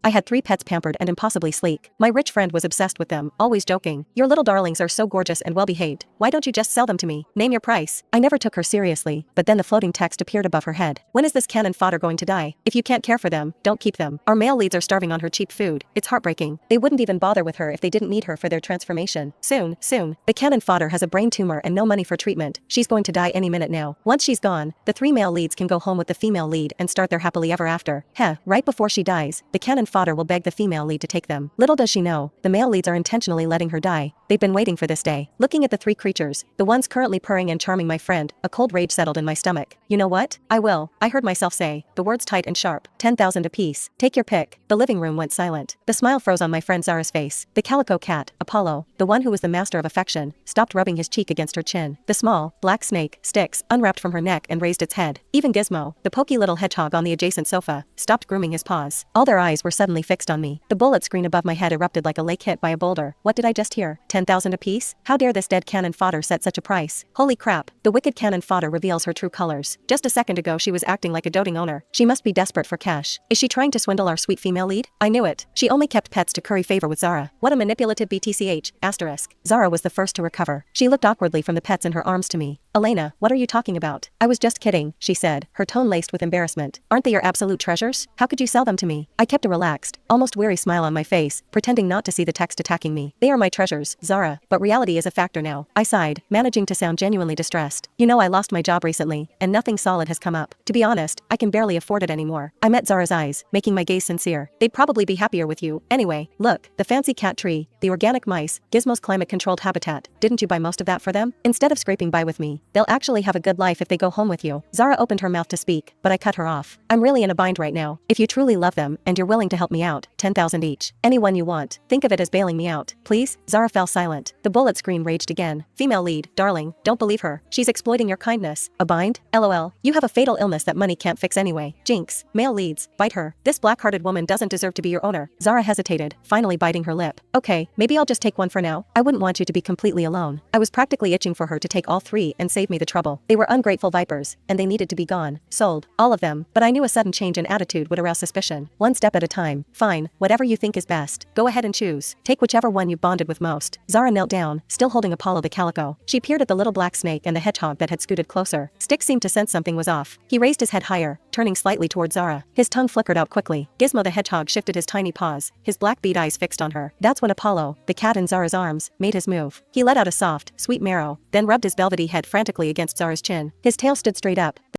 I had 3 pets pampered and impossibly sleek. My rich friend was obsessed with them, always joking. Your little darlings are so gorgeous and well-behaved. Why don't you just sell them to me? Name your price. I never took her seriously, but then the floating text appeared above her head. When is this cannon fodder going to die? If you can't care for them, don't keep them. Our male leads are starving on her cheap food. It's heartbreaking. They wouldn't even bother with her if they didn't need her for their transformation. Soon. The cannon fodder has a brain tumor and no money for treatment. She's going to die any minute now. Once she's gone, the 3 male leads can go home with the female lead and start their happily ever after. Right before she dies, the cannon fodder will beg the female lead to take them. Little does she know, the male leads are intentionally letting her die. They've been waiting for this day. Looking at the 3 creatures, the ones currently purring and charming my friend, a cold rage settled in my stomach. You know what? I will. I heard myself say, the words tight and sharp. 10,000 apiece. Take your pick. The living room went silent. The smile froze on my friend Zara's face. The calico cat, Apollo, the one who was the master of affection, stopped rubbing his cheek against her chin. The small, black snake, Styx, unwrapped from her neck and raised its head. Even Gizmo, the poky little hedgehog on the adjacent sofa, stopped grooming his paws. All their eyes were suddenly fixed on me. The bullet screen above my head erupted like a lake hit by a boulder. What did I just hear? 10,000 apiece? How dare this dead cannon fodder set such a price? Holy crap. The wicked cannon fodder reveals her true colors. Just a second ago she was acting like a doting owner. She must be desperate for cash. Is she trying to swindle our sweet female lead? I knew it. She only kept pets to curry favor with Zara. What a manipulative BTCH. Asterisk. Zara was the first to recover. She looked awkwardly from the pets in her arms to me. Elena, what are you talking about? I was just kidding, she said, her tone laced with embarrassment. Aren't they your absolute treasures? How could you sell them to me? I kept a relaxed, almost weary smile on my face, pretending not to see the text attacking me. They are my treasures, Zara, but reality is a factor now. I sighed, managing to sound genuinely distressed. You know, I lost my job recently, and nothing solid has come up. To be honest, I can barely afford it anymore. I met Zara's eyes, making my gaze sincere. They'd probably be happier with you. Anyway, look, the fancy cat tree, the organic mice, Gizmo's climate-controlled habitat. Didn't you buy most of that for them? Instead of scraping by with me, they'll actually have a good life if they go home with you. Zara opened her mouth to speak, but I cut her off. I'm really in a bind right now. If you truly love them, and you're willing to help me out, 10,000 each. Anyone you want. Think of it as bailing me out. Please? Zara fell silent. The bullet screen raged again. Female lead, darling, don't believe her. She's exploiting your kindness. A bind? LOL. You have a fatal illness that money can't fix anyway. Jinx. Male leads, bite her. This black-hearted woman doesn't deserve to be your owner. Zara hesitated, finally biting her lip. Okay, maybe I'll just take one for now. I wouldn't want you to be completely alone. I was practically itching for her to take all 3 and save me the trouble. They were ungrateful vipers, and they needed to be gone. Sold. All of them, but I knew a sudden change in attitude would arouse suspicion. One step at a time. Fine, whatever you think is best. Go ahead and choose. Take whichever one you bonded with most. Zara knelt down, still holding Apollo the calico. She peered at the little black snake and the hedgehog that had scooted closer. Styx seemed to sense something was off. He raised his head higher, turning slightly toward Zara. His tongue flickered out quickly. Gizmo the hedgehog shifted his tiny paws, his black bead eyes fixed on her. That's when Apollo, the cat in Zara's arms, made his move. He let out a soft, sweet meow, then rubbed his velvety head frantically against Zara's chin. His tail stood straight up.